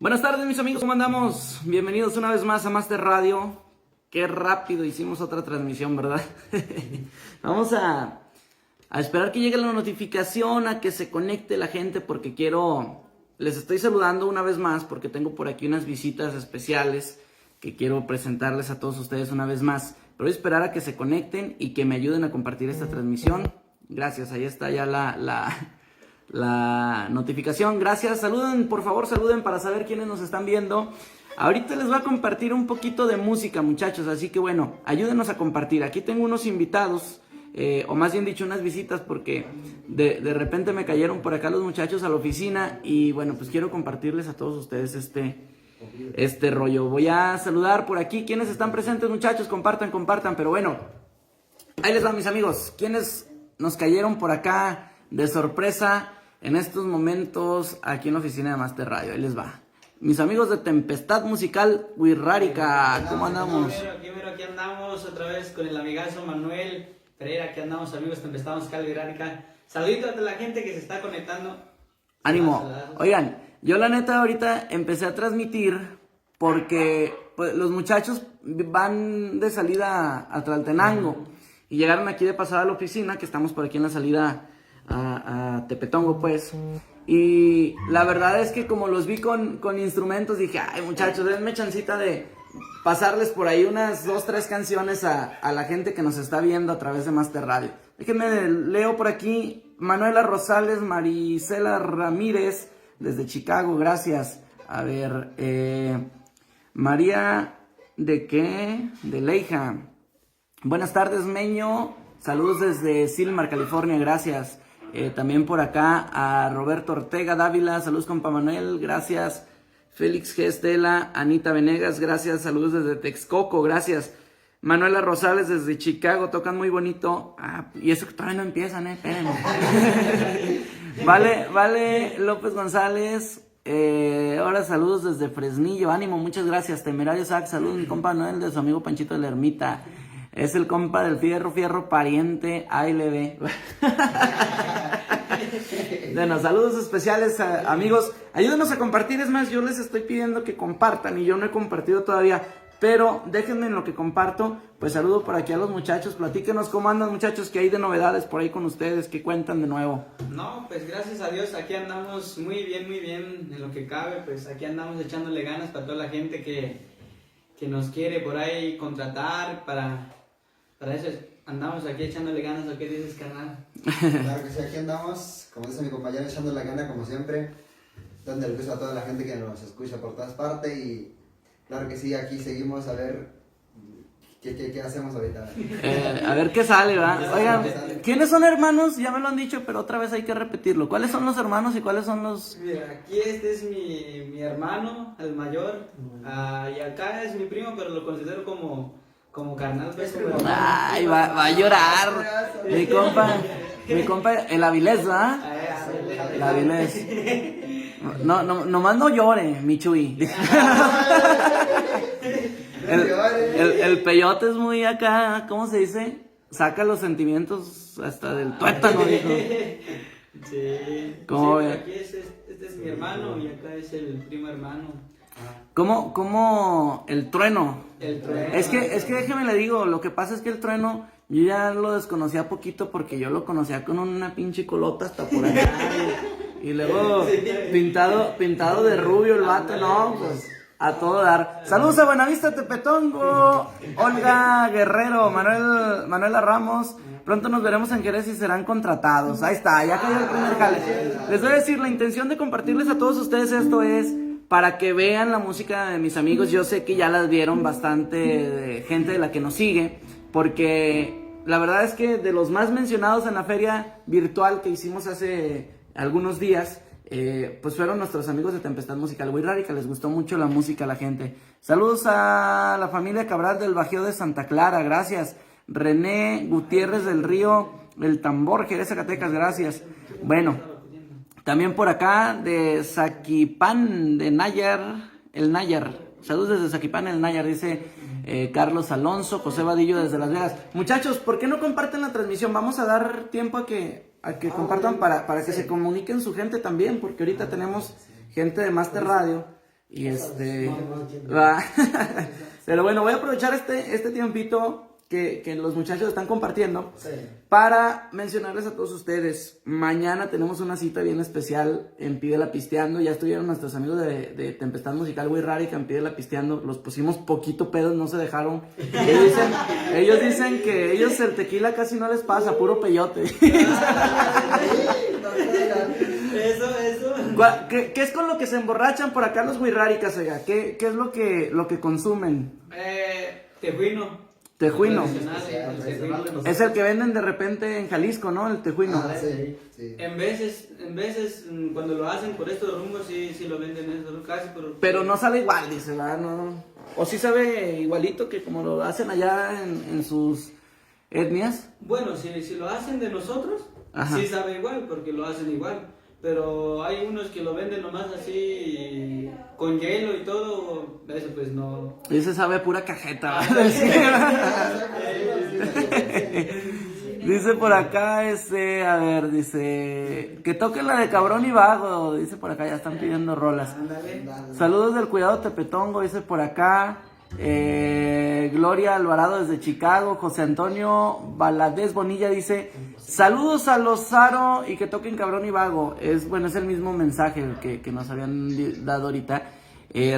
Buenas tardes mis amigos, ¿cómo andamos? Bienvenidos una vez más a Master Radio. Qué rápido hicimos otra transmisión, ¿verdad? Vamos a esperar que llegue la notificación, a que se conecte la gente, porque les estoy saludando una vez más, porque tengo por aquí unas visitas especiales que quiero presentarles a todos ustedes una vez más. Pero voy a esperar a que se conecten y que me ayuden a compartir esta transmisión. Gracias, ahí está ya la notificación. Gracias, saluden, por favor saluden para saber quiénes nos están viendo. Ahorita les voy a compartir un poquito de música, muchachos, así que bueno, ayúdenos a compartir. Aquí tengo unos invitados, o más bien dicho unas visitas, porque de repente me cayeron por acá los muchachos a la oficina y bueno, pues quiero compartirles a todos ustedes este rollo. Voy a saludar por aquí quienes están presentes, muchachos, compartan, pero bueno, ahí les va, mis amigos, quienes nos cayeron por acá de sorpresa en estos momentos aquí en la oficina de Master Radio. Ahí les va. Mis amigos de Tempestad Musical Wixárika, ¿cómo andamos? Aquí andamos otra vez con el amigazo Manuel Pereira. Aquí andamos, amigos de Tempestad Musical Wixárika. Saluditos a la gente que se está conectando. Ánimo. Oigan, yo la neta ahorita empecé a transmitir porque pues, los muchachos van de salida a Tlaltenango y llegaron aquí de pasada a la oficina, que estamos por aquí en la salida a Tepetongo, pues. Y la verdad es que como los vi con instrumentos, dije, ay muchachos, denme chancita de pasarles por ahí unas 2-3 canciones a la gente que nos está viendo a través de Master Radio. Déjenme, leo por aquí, Manuela Rosales, Marisela Ramírez, desde Chicago, gracias. A ver, María, ¿de qué? De Leija. Buenas tardes, Meño, saludos desde Silmar, California, gracias. También por acá a Roberto Ortega Dávila, saludos compa Manuel, gracias. Félix G. Estela, Anita Venegas, gracias, saludos desde Texcoco, gracias. Manuela Rosales desde Chicago, tocan muy bonito. Y eso que todavía no empiezan, espérenme. Vale López González, ahora saludos desde Fresnillo, ánimo, muchas gracias. Temerario Sac, saludos mi compa Manuel de su amigo Panchito de la Ermita. Es el compa del fierro pariente, ALB. Bueno, saludos especiales, amigos. Ayúdenos a compartir, es más, yo les estoy pidiendo que compartan y yo no he compartido todavía. Pero déjenme en lo que comparto, pues saludo por aquí a los muchachos. Platíquenos cómo andan, muchachos, que hay de novedades por ahí con ustedes, que cuentan de nuevo. No, pues gracias a Dios, aquí andamos muy bien en lo que cabe. Pues aquí andamos echándole ganas para toda la gente que nos quiere por ahí contratar. Para eso andamos aquí echándole ganas. ¿O qué dices, carnal? Claro que sí, aquí andamos, como dice mi compañero, echándole ganas como siempre, dando el gusto a toda la gente que nos escucha por todas partes. Y claro que sí, aquí seguimos a ver qué hacemos ahorita. A ver qué sale, ¿verdad? Oigan, ¿quiénes son hermanos? Ya me lo han dicho, pero otra vez hay que repetirlo. ¿Cuáles son los hermanos y cuáles son los...? Mira, aquí este es mi hermano, el mayor, y acá es mi primo, pero lo considero como carnal, pues, como hermano. Ay, va a llorar. Mi compa, el Avilés, ¿verdad? El Avilés. Nomás no llore, mi Chuy. El peyote es muy acá, ¿cómo se dice? Saca los sentimientos hasta del tuétano, dijo. Sí. ¿Cómo sí, ve? aquí este es mi hermano y acá es el primo hermano. ¿Cómo el trueno? El trueno. Es que déjeme le digo, lo que pasa es que el trueno, yo ya lo desconocía poquito porque yo lo conocía con una pinche colota hasta por allá. Y luego pintado de rubio el vato, no, pues a todo dar. Saludos a Buenavista Tepetongo, Olga Guerrero, Manuela Ramos. Pronto nos veremos en Jerez y serán contratados. Ahí está, ya cayó el primer jale. Les voy a decir, la intención de compartirles a todos ustedes esto es para que vean la música de mis amigos. Yo sé que ya las vieron bastante gente de la que nos sigue, porque la verdad es que de los más mencionados en la feria virtual que hicimos hace algunos días, pues fueron nuestros amigos de Tempestad Musical Wixárika. Les gustó mucho la música a la gente. Saludos a la familia Cabral del Bajío de Santa Clara, gracias. René Gutiérrez del Río, el Tambor, Jerez, Zacatecas, gracias. Bueno, también por acá de Zaquipán, de Nayar, el Nayar. Saludos desde Zaquipán, el Nayar, dice Carlos Alonso, José Vadillo desde Las Vegas. Muchachos, ¿por qué no comparten la transmisión? Vamos a dar tiempo a que compartan para que se comuniquen su gente también, porque ahorita tenemos gente de Master Radio Y va. Pero bueno, voy a aprovechar este tiempito que los muchachos están compartiendo para mencionarles a todos ustedes. Mañana tenemos una cita bien especial en Pídela Pisteando. Ya estuvieron nuestros amigos de Tempestad Musical Wirrárica en Pídela Pisteando. Los pusimos poquito pedos, no se dejaron. Ellos dicen que ellos el tequila casi no les pasa, puro peyote. Eso. ¿Qué es con lo que se emborrachan por acá los Wirráricas, oiga? ¿Qué es lo que consumen? Tejuino. Tejuino. Tejuino. Es el que venden de repente en Jalisco, ¿no? El tejuino. Sí. En veces, cuando lo hacen por estos rumbos, sí lo venden eso, casi. Pero no sabe igual, dice, ¿verdad? No. O sí sabe igualito que como lo hacen allá en sus etnias. Bueno, si lo hacen de nosotros, Ajá. sí sabe igual, porque lo hacen igual. Pero hay unos que lo venden nomás así, con hielo y todo, eso pues no. Ese sabe pura cajeta, ¿verdad? Dice por acá, a ver, dice, que toquen la de Cabrón y Vago, dice por acá, ya están pidiendo rolas. Saludos del Cuidado Tepetongo, dice por acá. Gloria Alvarado desde Chicago. José Antonio Valadez Bonilla dice: saludos a Lozaro y que toquen Cabrón y Vago. Es el mismo mensaje que nos habían dado ahorita.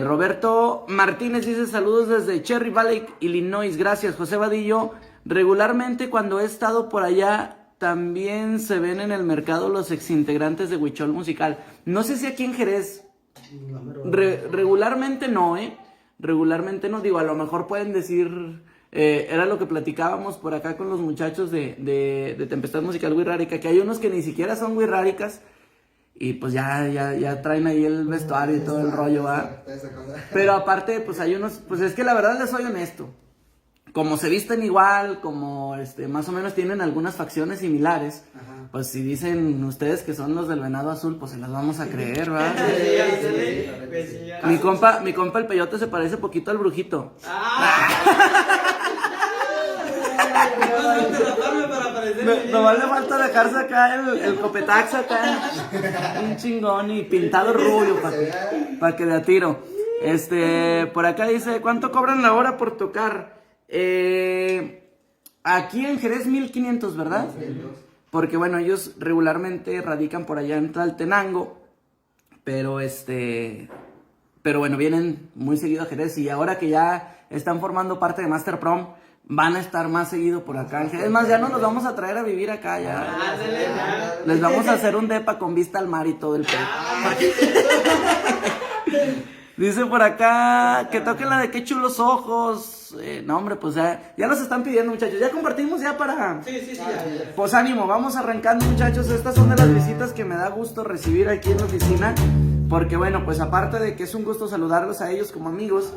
Roberto Martínez dice: saludos desde Cherry Valley, Illinois. Gracias. José Vadillo: regularmente cuando he estado por allá también se ven en el mercado los exintegrantes de Huichol Musical. No sé si aquí en Jerez. Regularmente no, regularmente no, digo, a lo mejor pueden decir, era lo que platicábamos por acá con los muchachos de Tempestad Musical Wirrárica, que hay unos que ni siquiera son wirráricas y pues ya traen ahí el vestuario y todo el rollo, ¿va? Pero aparte, pues hay unos, pues es que la verdad les soy honesto, como se visten igual, como más o menos tienen algunas facciones similares. Ajá. Pues si dicen ustedes que son los del Venado Azul, pues se las vamos a creer, ¿verdad? Mi compa el Peyote se parece poquito al Brujito. Nomás le falta dejarse acá el copetaxo acá, un chingón y pintado rubio para que de a tiro. Por acá dice: ¿cuánto cobran la hora por tocar? Aquí en Jerez 1500, ¿verdad? 1500. Porque bueno, ellos regularmente radican por allá en Tlaltenango, pero bueno, vienen muy seguido a Jerez, y ahora que ya están formando parte de Master Prom, van a estar más seguido por acá en Jerez. Es más, ya nos los vamos a traer a vivir acá ya. Les vamos a hacer un depa con vista al mar y todo el pedo. Dice por acá que toquen la de Qué Chulos Ojos. No, hombre, pues ya los están pidiendo, muchachos. Ya compartimos ya para... Sí, ya. Pues ánimo, vamos arrancando, muchachos. Estas son de las visitas que me da gusto recibir aquí en la oficina. Porque bueno, pues aparte de que es un gusto saludarlos a ellos como amigos,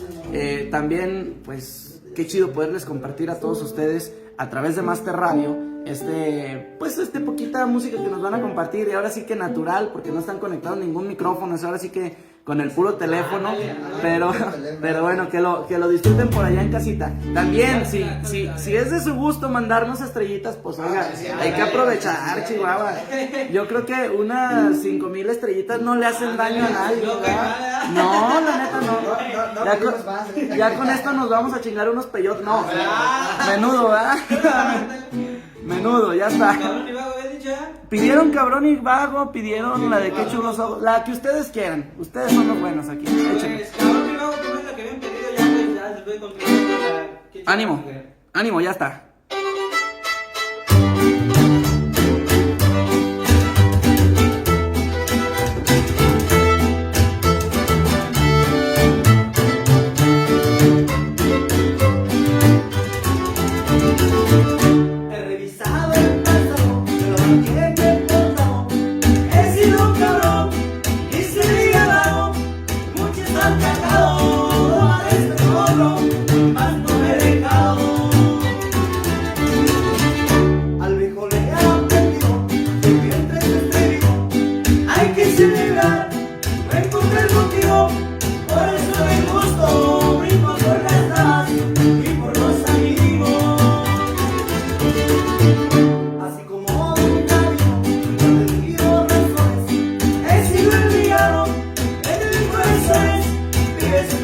también pues qué chido poderles compartir a todos ustedes a través de Master Radio poquita música que nos van a compartir. Y ahora sí que natural, porque no están conectados ningún micrófono, es ahora sí que con el puro teléfono, pero bueno, que lo disfruten por allá en casita. También, si es de su gusto mandarnos estrellitas, pues oiga, hay que aprovechar, Chihuahua. Yo creo que unas 5,000 estrellitas no le hacen daño a nadie, ¿verdad? No, la neta no. Ya con esto nos vamos a chingar unos peyotes. No, menudo, ¿verdad? Menudo, ya está. Pidieron Cabrón y Vago, pidieron la de Qué Chulos Ojos, la que ustedes quieran. Ustedes son los buenos aquí. Pues Cabrón y Vago, como es la que habían pedido, ya les voy a continuar. Ánimo, ya está.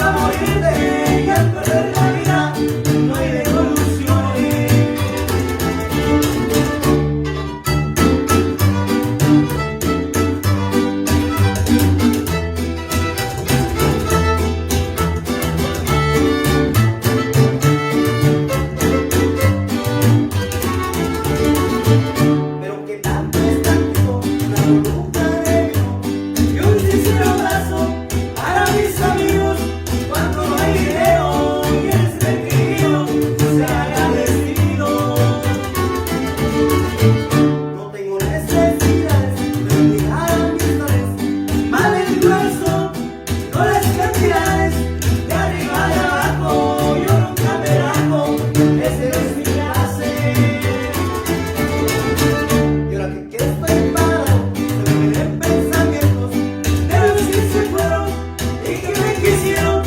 a morirte y al perder la vida no hay devoluciones. Pero que tanto es tanto, una burbuja de vino y un sincero abrazo para mis amigos. Cuando no hay dinero y el ser querido se haga destino. No tengo necesidades de olvidar amistades, mal el grueso, no las cantidades, de arriba de abajo, yo nunca me rajo, ese es mi clase. Y ahora que estoy parado, se me vienen pensamientos de los que se fueron y que me quisieron,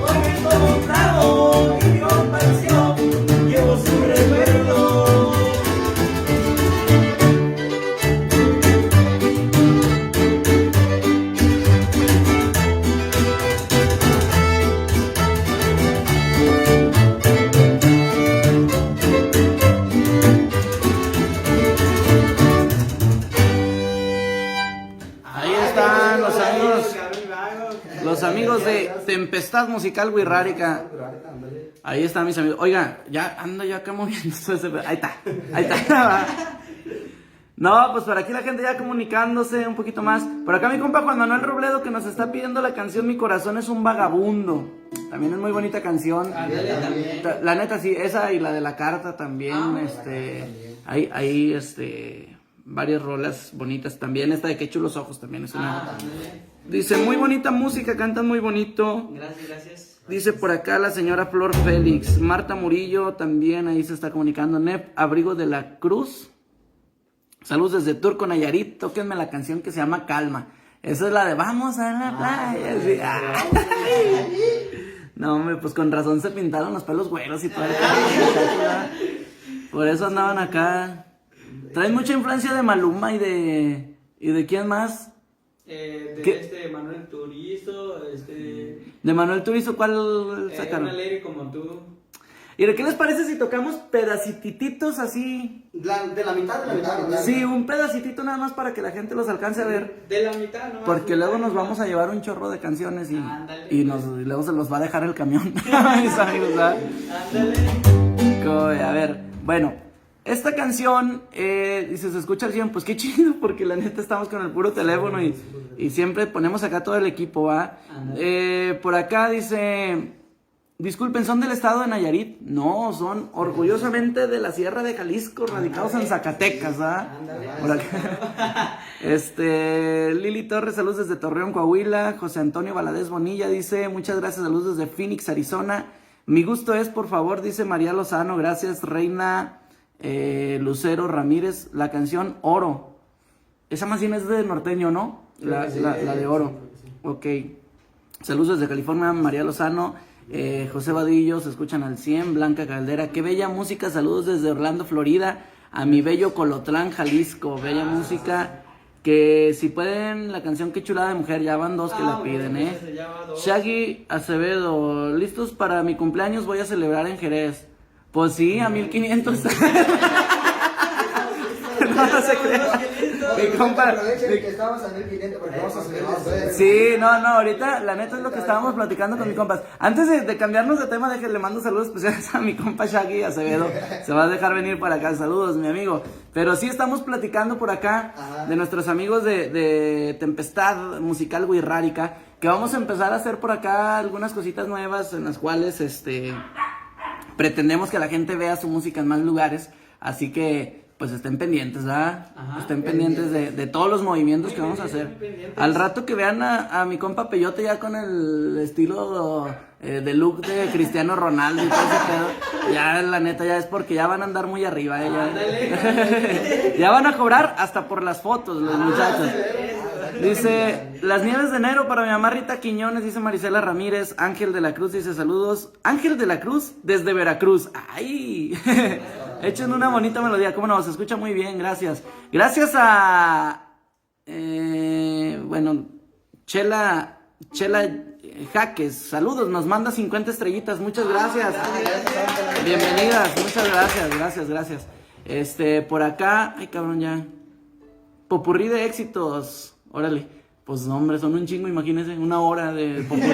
porque todo un trago y mi compasión llevo su recuerdo. Ahí están los amigos de Tempestad Musical Wixárika. Ahí están mis amigos. Oiga, ya ando yo acá moviendo todo ese... Ahí está. No, pues por aquí la gente ya comunicándose un poquito más. Por acá mi compa Juan Manuel Robledo que nos está pidiendo la canción Mi Corazón es un Vagabundo. También es muy bonita canción. La neta sí, esa y la de la carta también. Hay varias rolas bonitas también. Esta de Que chulos ojos también es una... Dice, muy bonita música, cantan muy bonito. Gracias. Dice por acá la señora Flor Félix. Marta Murillo también ahí se está comunicando. Nep Abrigo de la Cruz. Saludos desde Turco, Nayarit. Tóquenme la canción que se llama Calma. Esa es la de Vamos a la playa. Sí. No, hombre, pues con razón se pintaron los pelos güeros y todo el Por eso andaban acá. Traen mucha influencia de Maluma y de quién más. Manuel Turizo, De Manuel Turizo, ¿cuál sacaron? Una lady como tú. ¿Y de qué les parece si tocamos pedacititos así? De la mitad. Sí, un pedacitito nada más para que la gente los alcance a ver. De la mitad, ¿no? Porque luego nos vamos a llevar un chorro de canciones y luego se los va a dejar el camión. Mis amigos, ¿verdad? Ándale. A ver, bueno, esta canción, dice, se escucha al 100, pues qué chido, porque la neta estamos con el puro teléfono y siempre ponemos acá todo el equipo, ¿va? Por acá dice, disculpen, ¿son del estado de Nayarit? No, son orgullosamente de la Sierra de Jalisco, radicados en Zacatecas, ¿va? Por acá. Lili Torres, saludos desde Torreón, Coahuila. José Antonio Valadez Bonilla dice, muchas gracias, saludos desde Phoenix, Arizona. Mi gusto es, por favor, dice María Lozano, gracias, Reina Lucero Ramírez, la canción Oro. Esa más bien es de norteño, ¿no? La de Oro. Ok. Saludos desde California, María Lozano. José Vadillo, se escuchan al 100. Blanca Caldera, qué bella música. Saludos desde Orlando, Florida. A mi bello Colotlán, Jalisco. Bella música. Que si pueden, la canción Qué chulada de mujer. Ya van dos que la piden, Shaggy Acevedo, listos para mi cumpleaños. Voy a celebrar en Jerez. Pues sí, a 1500. No se crea. Mi compa. Aprovechen que estamos a 1500 porque vamos a subir después. Sí, no, ahorita la neta es lo que estábamos platicando con mi compas. Antes de cambiarnos de tema, le mando saludos especiales a mi compa Shaggy Acevedo. Se va a dejar venir para acá. Saludos, mi amigo. Pero sí estamos platicando por acá de nuestros amigos de Tempestad Musical Wixárika, que vamos a empezar a hacer por acá algunas cositas nuevas en las cuales pretendemos que la gente vea su música en más lugares. Así que pues estén pendientes, ¿verdad? Estén pendientes de todos los movimientos que vamos a hacer. Al rato que vean a mi compa Peyote ya con el estilo de look de Cristiano Ronaldo y todo ese pedo, ya la neta ya es porque ya van a andar muy arriba, ya van a cobrar hasta por las fotos los muchachos. Dice, las nieves de enero para mi mamá Rita Quiñones, dice Marisela Ramírez. Ángel de la Cruz dice, saludos. Ángel de la Cruz desde Veracruz. ¡Ay! Echen una bonita melodía, cómo no, se escucha muy bien, gracias. Gracias a, Chela Jaques, saludos, nos manda 50 estrellitas, muchas gracias. Gracias. Bienvenidas, muchas gracias. Por acá, ay cabrón ya. Popurrí de éxitos, órale. Pues no, hombre, son un chingo, imagínense, una hora de popurrí.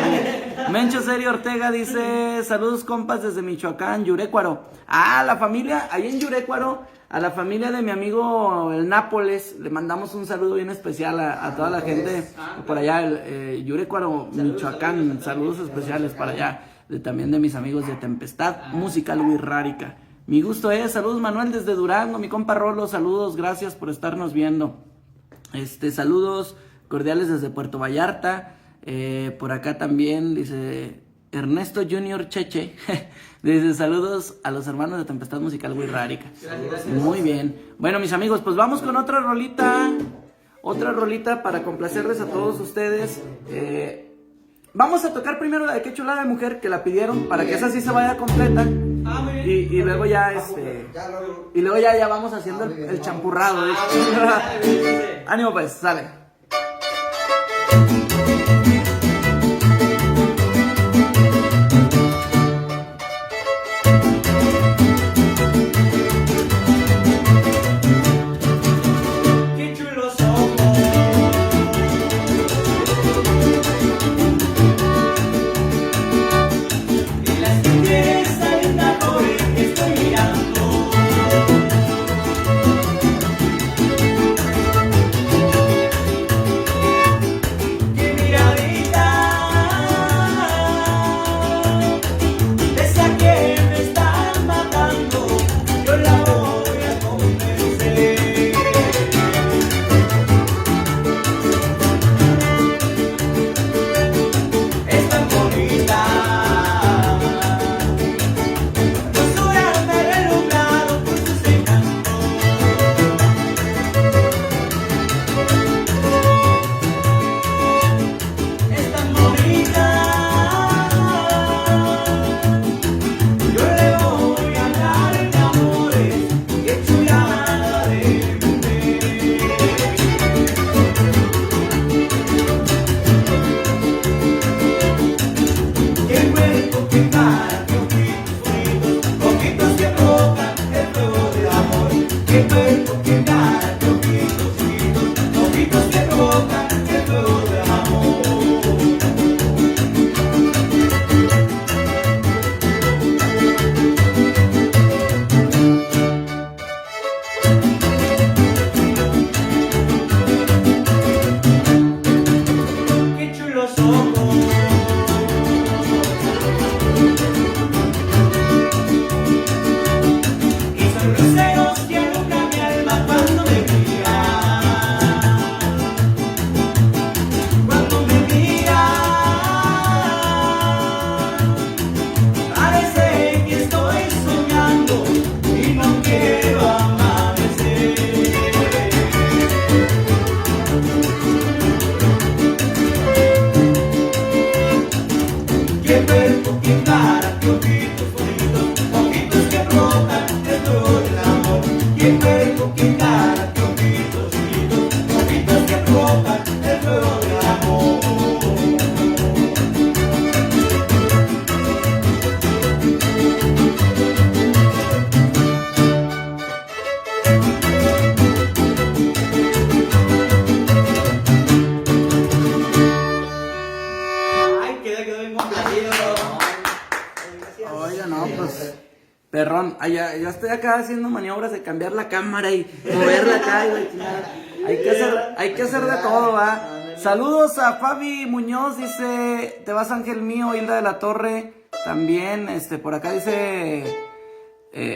Mencho Serio Ortega dice, saludos compas desde Michoacán, Yurécuaro. Ah, la familia, ahí en Yurécuaro, a la familia de mi amigo el Nápoles, le mandamos un saludo bien especial a toda la gente por allá, Yurécuaro, Michoacán, saludos especiales para allá, también de mis amigos de Tempestad Musical Wirrárica. Mi gusto es, saludos Manuel desde Durango, mi compa Rolo, saludos, gracias por estarnos viendo. Saludos cordiales desde Puerto Vallarta. Por acá también dice Ernesto Junior Cheche. Dice saludos a los hermanos de Tempestad Musical Wirrárica. Gracias. Muy bien. Bueno, mis amigos, pues vamos con otra rolita. Otra rolita para complacerles a todos ustedes. Vamos a tocar primero la de Qué chulada de mujer, que la pidieron, para que esa sí se vaya completa. Muy bien. Y luego ya y luego ya vamos haciendo el champurrado. Ánimo pues, sale. Qué chulos somos. Y las que quieres salen a correr que estoy mirando. Qué miradita, esa que me está matando, yo la voy a convencer. Es tan bonita, dulzura me he logrado por sus encantos. Es tan bonita, yo le voy a hablar de amores, qué chulada de mujer. Qué cuerpo, qué cara, qué ojitos bonitos, ojitos que provocan el fuego del amor. Qué cuerpo, qué cara, qué ojitos bonitos, ojitos que provocan el fuego del amor. Qué chulos somos. Y son luceros que alumbran mi alma cuando me miran. Cuando me miran, parece que estoy soñando y no quiero amanecer. Qué cuerpo, qué cara, qué ojitos bonitos, ojitos que provocan el fuego del amor. Qué cuerpo, qué cara, qué ojitos bonitos, ojitos que provocan el fuego del amor. Ay, quedó bien complacido. Oiga, no, pues, perrón, ay, yo estoy acá haciendo maniobras de cambiar la cámara y moverla acá y la chingada. Hay que hacer de todo, va. Saludos a Fabi Muñoz, dice, te vas Ángel mío, Hilda de la Torre, también, por acá dice,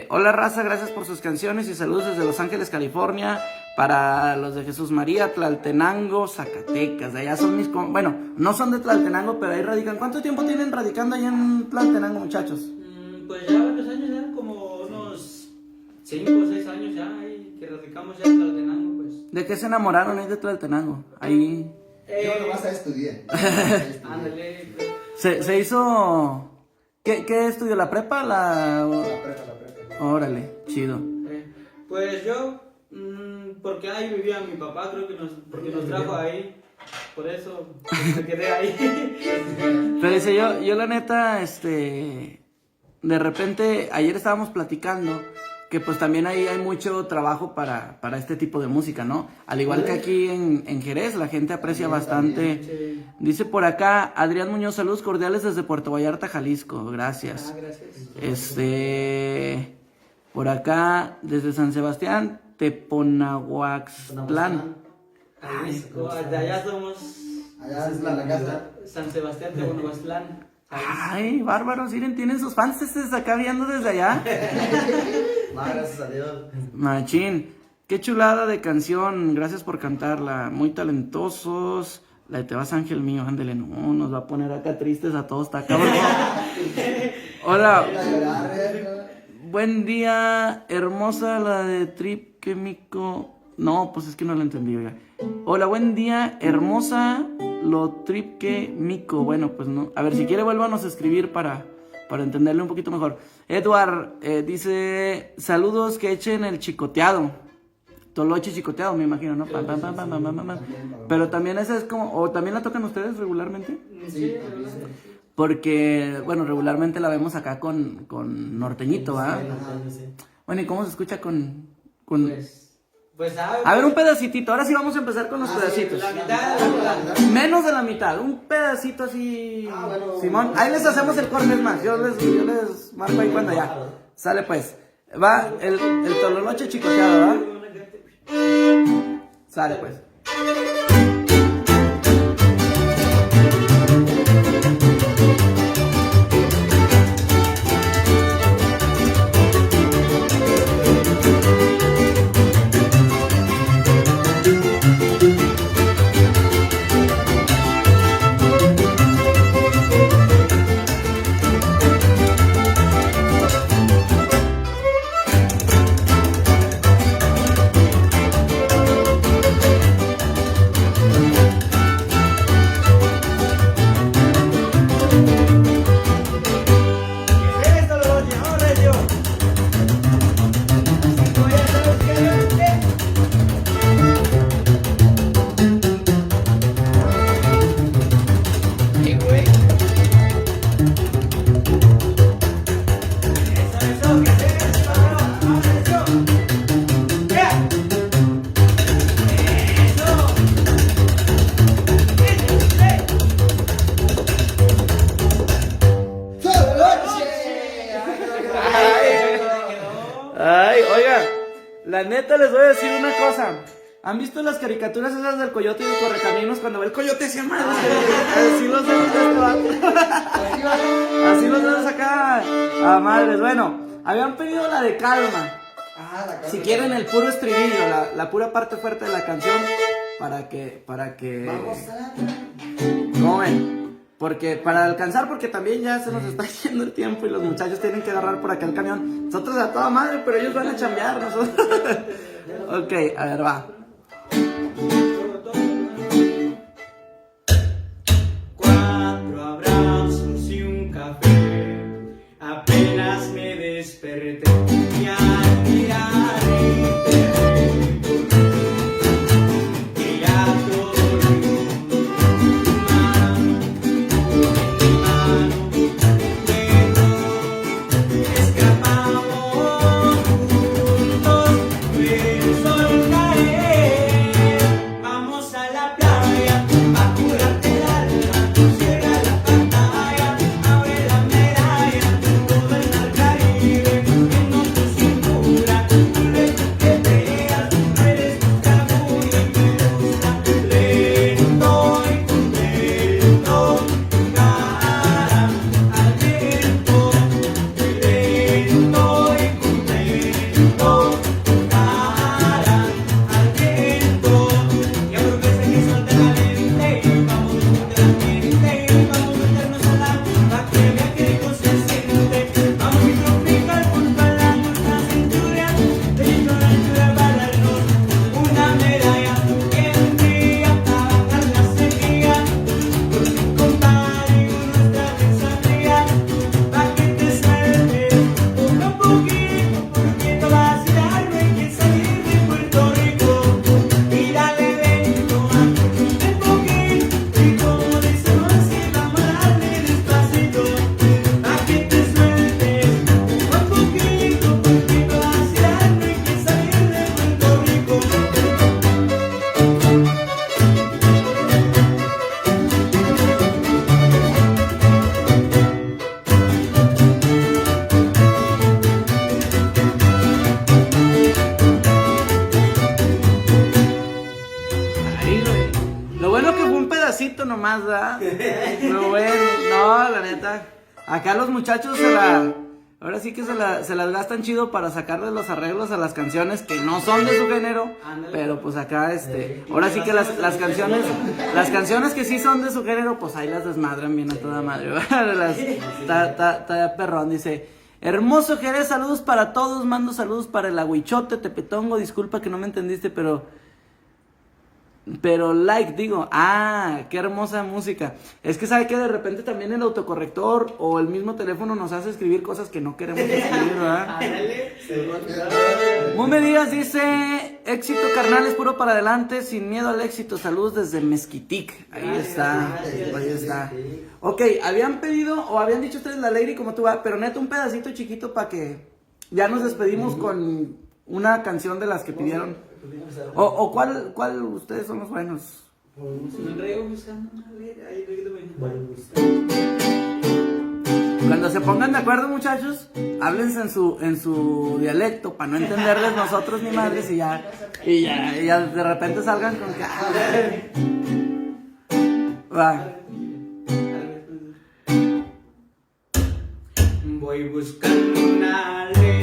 hola raza, gracias por sus canciones y saludos desde Los Ángeles, California, para los de Jesús María, Tlaltenango, Zacatecas, de allá son mis, bueno, no son de Tlaltenango, pero ahí radican. ¿Cuánto tiempo tienen radicando allá en Tlaltenango, muchachos? Pues ya varios años, ya como unos 5 o 6 años ya, ahí que radicamos ya en Tlaltenango, pues. ¿De qué se enamoraron ahí de Tlaltenango? Ahí Yo nomás estudié. Ándale. se hizo... ¿Qué estudió? ¿La prepa? La prepa. Órale, chido. Pues yo, porque ahí vivía mi papá, creo que porque nos trajo ahí, por eso me quedé ahí. Pero dice, yo la neta, de repente, ayer estábamos platicando que pues también ahí hay mucho trabajo para este tipo de música, ¿no? Al igual que aquí en Jerez, la gente aprecia bastante. Sí. Dice por acá, Adrián Muñoz, saludos cordiales desde Puerto Vallarta, Jalisco, gracias. Gracias. Por acá, desde San Sebastián, Teponahuaxtlán. Jalisco, de allá somos Allá es la casa. San Sebastián de Bonaguastlán. Ay, bárbaros, miren, tienen sus fans desde acá viendo desde allá. Gracias a Dios. Machín, qué chulada de canción, gracias por cantarla, muy talentosos. La de Te vas ángel mío, ándele, no, nos va a poner acá tristes a todos, está cabrón. Hola, buen día, hermosa la de Trip Químico. No, pues es que no la entendí, oiga. Hola, buen día, hermosa lo Trip Químico. Bueno, pues no. A ver, si quiere vuélvanos a escribir para entenderle un poquito mejor. Edward dice, saludos, que echen el chicoteado. Toloche chicoteado, me imagino, ¿no? Pam, pam, pam, pam, pam, pam, pam. Pero también esa es como, o también la tocan ustedes regularmente. Sí, Porque, bueno, regularmente la vemos acá con norteñito, ¿va? Bueno, ¿y cómo se escucha con... Pues A ver, un pedacitito, ahora sí vamos a empezar con los pedacitos. la mitad. Menos de la mitad, un pedacito así. Bueno, Simón, ahí les hacemos el corte, es más. Yo les marco ahí cuando ya. Sale pues. Va el tololoche chicoteado, ¿va? Sale pues. Ay, oiga, la neta les voy a decir una cosa. ¿Han visto las caricaturas esas del coyote y los correcaminos cuando ve el coyote hacia madre? Así los vemos así los vemos acá a madres. Bueno, habían pedido la de calma. Si quieren el puro estribillo, la pura parte fuerte de la canción, para que Vamos a... ¿Cómo ven? Porque para alcanzar, porque también ya se nos está yendo el tiempo y los muchachos tienen que agarrar por acá el camión. Nosotros a toda madre, pero ellos van a chambear, nosotros. Ok, a ver, va. Cuatro abrazos y un café. Apenas me desperté y al mirar que ya todo tu mano escapamos juntos, el sol cae. nomás, ¿verdad? Pero bueno, no, la neta. Acá los muchachos ahora sí que se las gastan chido para sacarle los arreglos a las canciones que no son de su género. Pero pues acá, ahora sí que las canciones que sí son de su género, pues ahí las desmadran bien a toda madre. Está perrón, dice. Hermoso Jerez, saludos para todos, mando saludos para el Agüichote, Tepetongo, disculpa que no me entendiste, pero like, digo, qué hermosa música. Es que sabe que de repente también el autocorrector o el mismo teléfono nos hace escribir cosas que no queremos escribir, ¿verdad? Muy me digas, dice, éxito carnal, es puro para adelante, sin miedo al éxito, saludos desde Mezquitic. Ahí está. Ok, habían pedido o habían dicho ustedes la Lady como tú, pero neta un pedacito chiquito para que ya nos despedimos con una canción de las que pidieron. ¿O cuál ustedes son los buenos? Cuando se pongan de acuerdo, muchachos, háblense en su dialecto para no entenderles nosotros ni madres y ya de repente salgan con que va. Voy buscando una ley.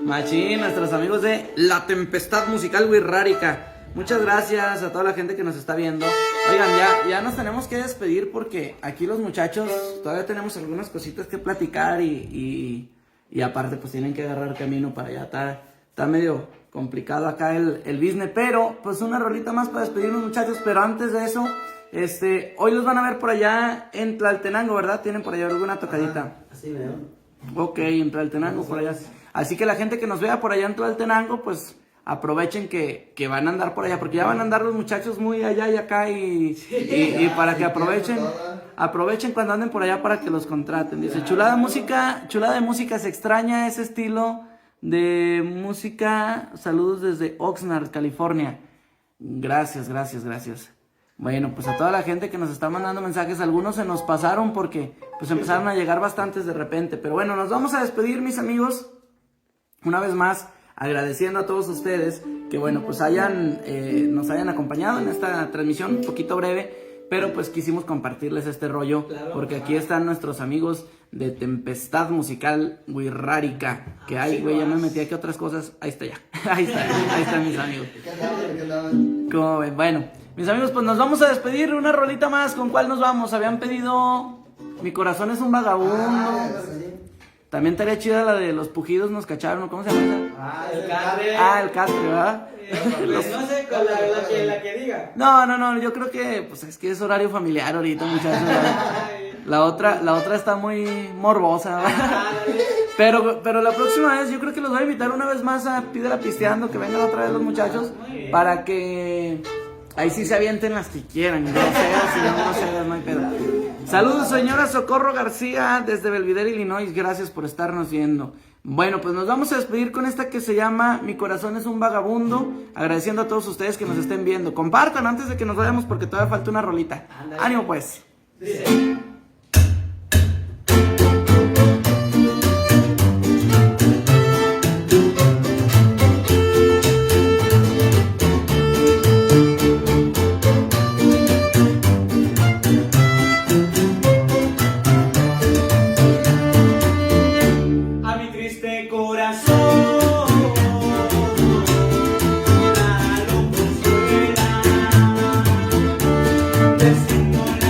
Machín, nuestros amigos de La Tempestad Musical Wixárika. Muchas gracias a toda la gente que nos está viendo. Oigan, ya nos tenemos que despedir porque aquí los muchachos todavía tenemos algunas cositas que platicar y aparte pues tienen que agarrar camino para allá. Está medio complicado acá el business, pero pues una rolita más para despedirnos, muchachos. Pero antes de eso, hoy los van a ver por allá en Tlaltenango, ¿verdad? ¿Tienen por allá alguna tocadita? Así veo. Ok, en Tlaltenango por allá. Así que la gente que nos vea por allá en Tlaltenango, pues aprovechen que van a andar por allá, porque ya van a andar los muchachos muy allá y acá y para que aprovechen cuando anden por allá para que los contraten. Dice, chulada de música, se extraña ese estilo de música. Saludos desde Oxnard, California. Gracias. Bueno, pues a toda la gente que nos está mandando mensajes, algunos se nos pasaron porque pues empezaron a llegar bastantes de repente. Pero bueno, nos vamos a despedir, mis amigos. Una vez más, agradeciendo a todos ustedes que bueno, pues nos hayan acompañado en esta transmisión un poquito breve, pero pues quisimos compartirles este rollo, porque aquí están nuestros amigos de Tempestad Musical Wixárika, que hay, güey, ya me metí aquí otras cosas, ahí están mis amigos. ¿Cómo ven? Bueno, mis amigos, pues nos vamos a despedir, una rolita más. ¿Con cuál nos vamos? Habían pedido Mi corazón es un vagabundo. También estaría chida la de Los Pujidos nos cacharon, ¿cómo se llama esa? El Catre. El Catre, ¿verdad? No sé con la que diga. No, yo creo que pues es que es horario familiar ahorita, muchachos. La otra está muy morbosa, pero la próxima vez yo creo que los voy a invitar una vez más a Pídela Pisteando, que vengan otra vez los muchachos, para que ahí sí se avienten las que quieran, groseras, no hay pedo. Saludos, señora Socorro García desde Belvidere, Illinois, gracias por estarnos viendo. Bueno, pues nos vamos a despedir con esta que se llama Mi corazón es un vagabundo, agradeciendo a todos ustedes que nos estén viendo. Compartan antes de que nos vayamos porque todavía falta una rolita. Ánimo pues. Dice. Nada lo consuela, desciendo la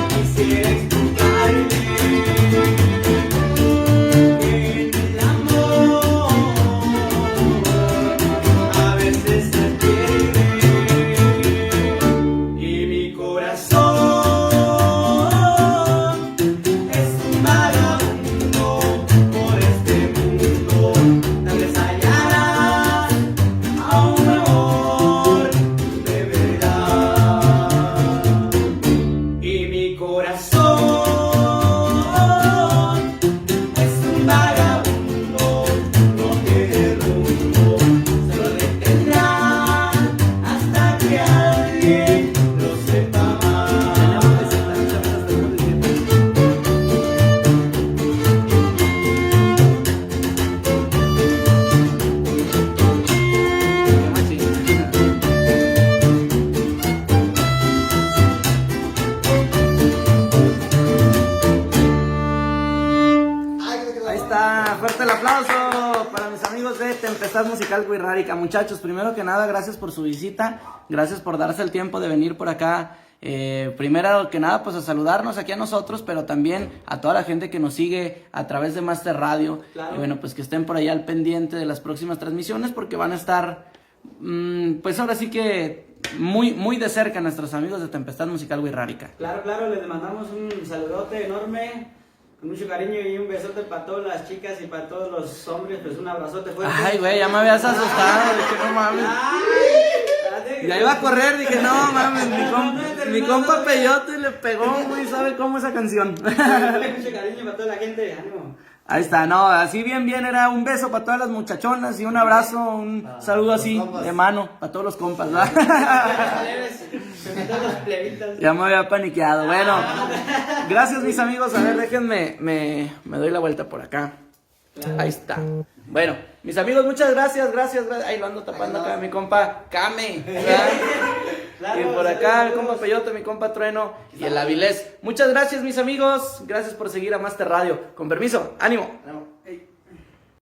Quisiera explicarle que en el amor a veces se pierde y mi corazón es un vagabundo por este mundo. Tal vez hallarás a un amor de verdad y mi corazón es un vagabundo, no tiene rumbo, solo detendrá hasta que alguien lo sepa más. Ahí está, fuerte el aplauso para mis amigos de Tempestad Musical Wixárika. Muchachos, primero que nada, gracias por su visita, gracias por darse el tiempo de venir por acá. Primero que nada, pues a saludarnos aquí a nosotros, pero también a toda la gente que nos sigue a través de Master Radio. Claro. Y bueno, pues que estén por allá al pendiente de las próximas transmisiones porque van a estar, pues ahora sí que muy de cerca nuestros amigos de Tempestad Musical Wixárika. Claro, claro, les mandamos un saludote enorme, con mucho cariño y un besote para todas las chicas y para todos los hombres, pues un abrazote fuerte. Ay, güey, ya me habías asustado, dije, no mames. Ya iba a correr, dije, no mames, mi compa Peyote le pegó, muy sabe cómo esa canción. Mucho cariño para toda la gente, ánimo. Ahí está, no, así bien, era un beso para todas las muchachonas y un abrazo, un saludo así de mano para todos los compas, ¿verdad? Todos los plebitas. Ya me había paniqueado, bueno, gracias mis amigos, a ver, déjenme, me doy la vuelta por acá. Ahí está. Bueno, mis amigos, muchas gracias. Ahí lo ando tapando acá, mi compa Kame, ¿verdad? Claro, Y por acá el saludos. compa Peyote, mi compa Trueno y el Avilés. Muchas gracias mis amigos, gracias por seguir a Master Radio. Con permiso, ánimo.